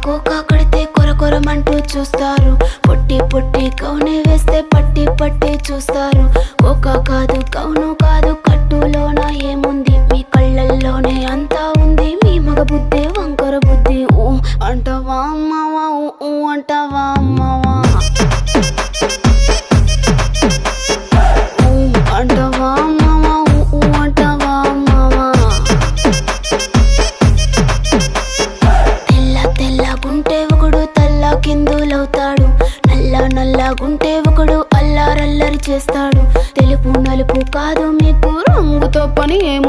Cocoa కడితే కొర కొరమంటూ చూస్తారు. పొట్టి పొట్టి కౌనే వేస్తే పట్టి పట్టి చూస్తారు. కోకా కాదు కౌను కాదు, కట్టులోన ఏముంది? మీ కళ్ళల్లోనే అంతా ఉంది. మీ మగ బుద్ధి వంకర బుద్ధి. ఊ అంటావా అమ్మావా, ఊ అంటావా అమ్మావా, ఊ అంటావా అమ్మావా, ఊ అంటావా అమ్మావా. తెల్లగుంటే ఒకడు తల్ల కిందులవుతాడు. నల్లగుంటే ఒకడు అల్లారల్లరి చేస్తాడు. తెలుపు నలుపు కాదు మీకు, రంగుతో పని ఏం